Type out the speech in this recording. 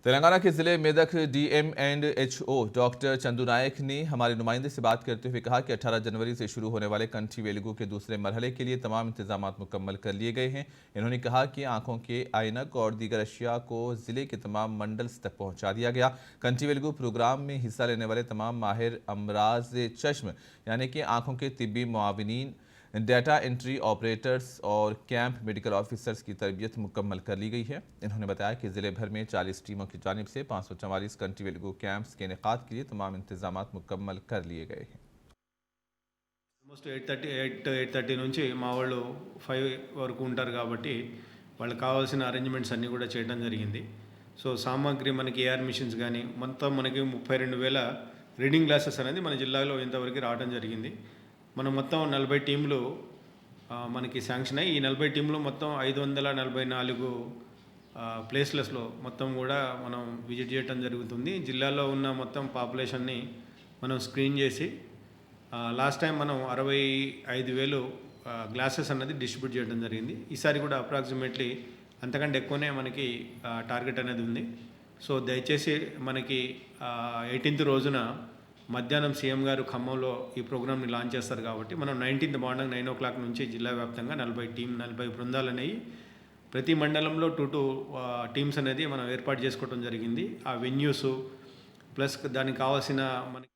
तेलंगाना के जिले Medak DM and HO doctor Chandu Naik ने हमारे नुमाइंदे से बात करते हुए कहा कि 18 जनवरी से शुरू होने वाले कंठी वेलुगु के दूसरे मरहले के लिए तमाम इंतजाम मुकम्मल कर लिए गए हैं। इन्होंने कहा कि आंखों के ऐनक और दीगर अशिया को जिले के तमाम मंडल्स तक पहुंचा दिया गया। कंठी वेलुगु प्रोग्राम में हिस्सा लेने वाले तमाम माहिर अमराज चश्म यानी कि आंखों के तिब्बी मुआविनीन, डाटा एंट्री ऑपरेटर्स और कैंप मेडिकल ऑफिसर्स की तरबियत मुकम्मल कर ली गई है। इन्होंने बताया कि जिले भर में 40 टीमों की जानिब से 544 कंट्री वेलुगु कैंप्स के इनेकाद के लिए तमाम इंतजाम मुकम्मल कर लिए गए हैं। ఆల్మోస్ట్ 8:30 నుంచి మా వాళ్ళు 5 వరకు ఉంటారు కాబట్టి వాళ్ళకి కావాల్సిన అరేంజ్మెంట్స్ అన్నీ కూడా చేయడం జరిగింది. సో సామాగ్రి మనకి ఏఆర్ మిషన్స్ కానీ మొత్తం మనకి 32,000 రీడింగ్ గ్లాసెస్ అనేది మన జిల్లాలో ఇంతవరకు రావడం జరిగింది. మనం మొత్తం 40 టీంలు మనకి శాంక్షన్ అయ్యి ఈ 40 టీంలు మొత్తం 544 ప్లేస్లెస్లో మొత్తం కూడా మనం విజిట్ చేయడం జరుగుతుంది. జిల్లాలో ఉన్న మొత్తం పాపులేషన్ని మనం స్క్రీన్ చేసి లాస్ట్ టైం మనం 65,000 గ్లాసెస్ అన్నది డిస్ట్రిబ్యూట్ చేయడం జరిగింది. ఈసారి కూడా అప్రాక్సిమేట్లీ అంతకంటే ఎక్కువనే మనకి టార్గెట్ అనేది ఉంది. సో దయచేసి మనకి 18th రోజున మధ్యాహ్నం సీఎం గారు ఖమ్మంలో ఈ ప్రోగ్రామ్ని లాంచ్ చేస్తారు కాబట్టి మనం 19th మార్నింగ్ 9 o'clock నుంచి జిల్లా వ్యాప్తంగా 40 బృందాలు అనేవి ప్రతి మండలంలో 2 టీమ్స్ అనేది మనం ఏర్పాటు చేసుకోవడం జరిగింది. ఆ వెన్యూస్ ప్లస్ దానికి కావాల్సిన మనకి